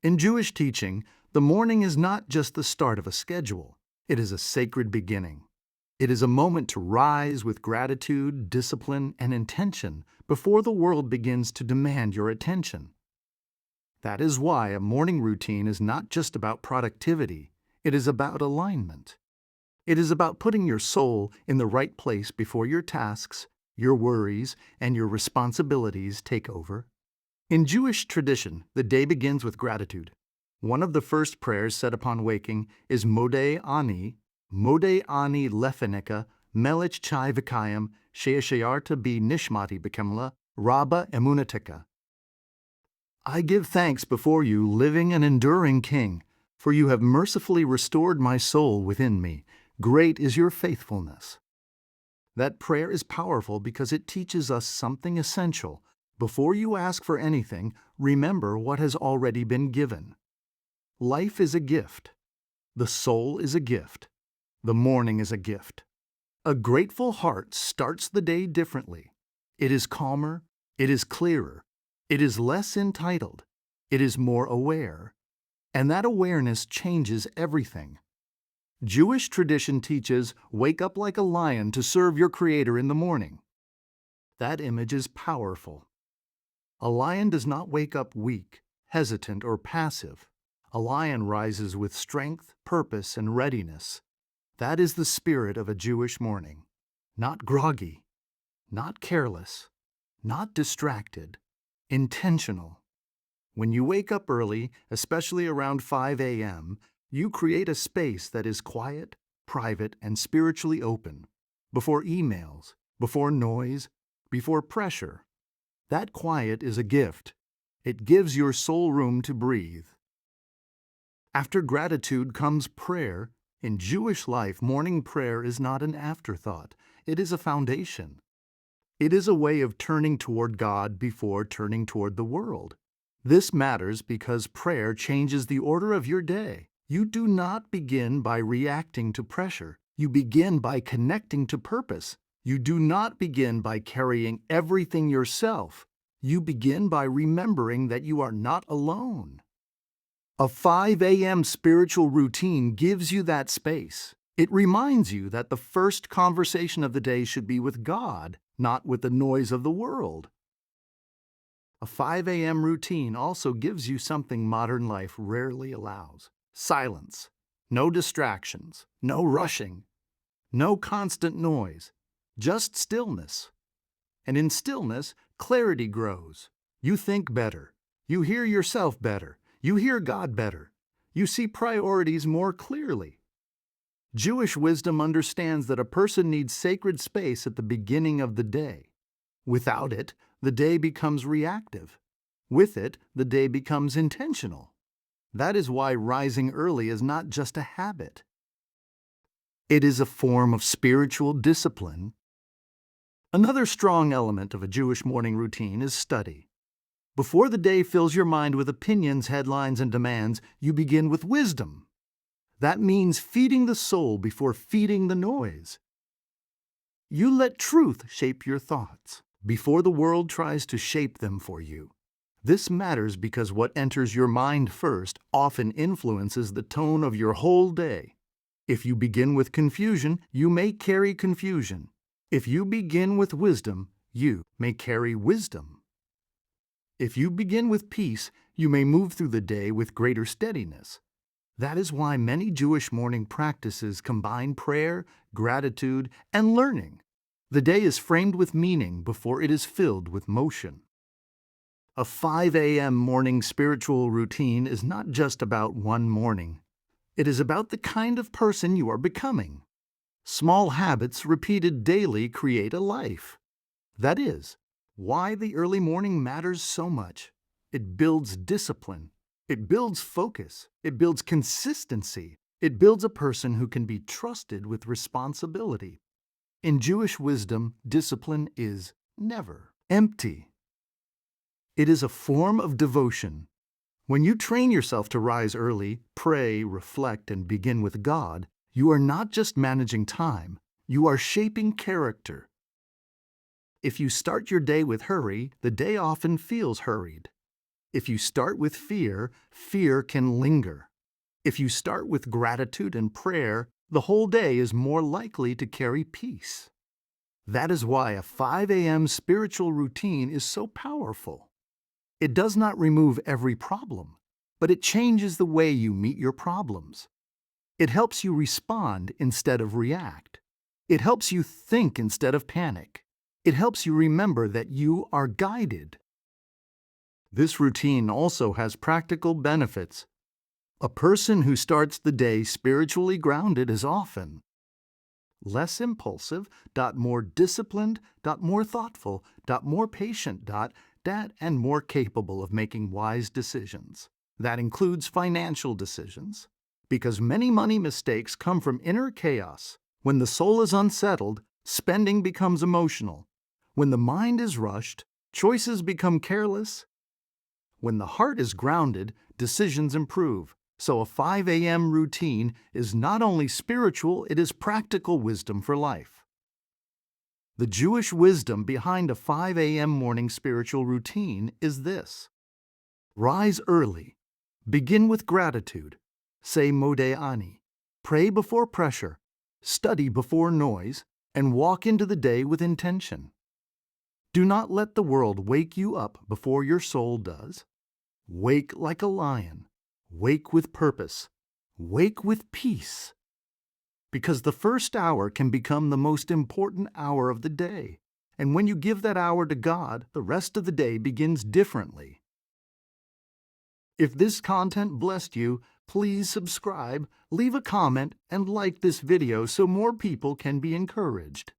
In Jewish teaching, the morning is not just the start of a schedule, it is a sacred beginning. It is a moment to rise with gratitude, discipline, and intention before the world begins to demand your attention. That is why a morning routine is not just about productivity, it is about alignment. It is about putting your soul in the right place before your tasks, your worries, and your responsibilities take over. In Jewish tradition, the day begins with gratitude. One of the first prayers said upon waking is Modeh Ani Lefenika, Melech Chai Vikayim, Sheashayarta Bi Nishmati Bikemla, Rabba Emunatika. I give thanks before you, living and enduring King, for you have mercifully restored my soul within me. Great is your faithfulness. That prayer is powerful because it teaches us something essential. Before you ask for anything, remember what has already been given. Life is a gift. The soul is a gift. The morning is a gift. A grateful heart starts the day differently. It is calmer, it is clearer, it is less entitled, it is more aware, and that awareness changes everything. Jewish tradition teaches, wake up like a lion to serve your Creator in the morning. That image is powerful. A lion does not wake up weak, hesitant, or passive. A lion rises with strength, purpose, and readiness. That is the spirit of a Jewish morning. Not groggy, not careless, not distracted, intentional. When you wake up early, especially around 5 a.m., you create a space that is quiet, private, and spiritually open. Before emails, before noise, before pressure. That quiet is a gift. It gives your soul room to breathe. After gratitude comes prayer. In Jewish life, morning prayer is not an afterthought. It is a foundation. It is a way of turning toward God before turning toward the world. This matters because prayer changes the order of your day. You do not begin by reacting to pressure. You begin by connecting to purpose. You do not begin by carrying everything yourself. You begin by remembering that you are not alone. A 5 a.m. spiritual routine gives you that space. It reminds you that the first conversation of the day should be with God, not with the noise of the world. A 5 a.m. routine also gives you something modern life rarely allows. Silence. No distractions. No rushing. No constant noise. Just stillness. And in stillness, clarity grows. You think better. You hear yourself better. You hear God better. You see priorities more clearly. Jewish wisdom understands that a person needs sacred space at the beginning of the day. Without it, the day becomes reactive. With it, the day becomes intentional. That is why rising early is not just a habit. It is a form of spiritual discipline. Another strong element of a Jewish morning routine is study. Before the day fills your mind with opinions, headlines, and demands, you begin with wisdom. That means feeding the soul before feeding the noise. You let truth shape your thoughts before the world tries to shape them for you. This matters because what enters your mind first often influences the tone of your whole day. If you begin with confusion, you may carry confusion. If you begin with wisdom, you may carry wisdom. If you begin with peace, you may move through the day with greater steadiness. That is why many Jewish morning practices combine prayer, gratitude, and learning. The day is framed with meaning before it is filled with motion. A 5 a.m. morning spiritual routine is not just about one morning. It is about the kind of person you are becoming. Small habits repeated daily create a life. That is why the early morning matters so much. It builds discipline. It builds focus. It builds consistency. It builds a person who can be trusted with responsibility. In Jewish wisdom, discipline is never empty. It is a form of devotion. When you train yourself to rise early, pray, reflect, and begin with God, you are not just managing time, you are shaping character. If you start your day with hurry, the day often feels hurried. If you start with fear, fear can linger. If you start with gratitude and prayer, the whole day is more likely to carry peace. That is why a 5 a.m. spiritual routine is so powerful. It does not remove every problem, but it changes the way you meet your problems. It helps you respond instead of react. It helps you think instead of panic. It helps you remember that you are guided. This routine also has practical benefits. A person who starts the day spiritually grounded is often less impulsive, more disciplined, more thoughtful, more patient, and more capable of making wise decisions. That includes financial decisions, because many money mistakes come from inner chaos. When the soul is unsettled, spending becomes emotional. When the mind is rushed, choices become careless. When the heart is grounded, decisions improve. So a 5 a.m. routine is not only spiritual, it is practical wisdom for life. The Jewish wisdom behind a 5 a.m. morning spiritual routine is this: rise early, begin with gratitude, say Modeh Ani, pray before pressure, study before noise, and walk into the day with intention. Do not let the world wake you up before your soul does. Wake like a lion. Wake with purpose. Wake with peace. Because the first hour can become the most important hour of the day. And when you give that hour to God, the rest of the day begins differently. If this content blessed you, please subscribe, leave a comment, and like this video so more people can be encouraged.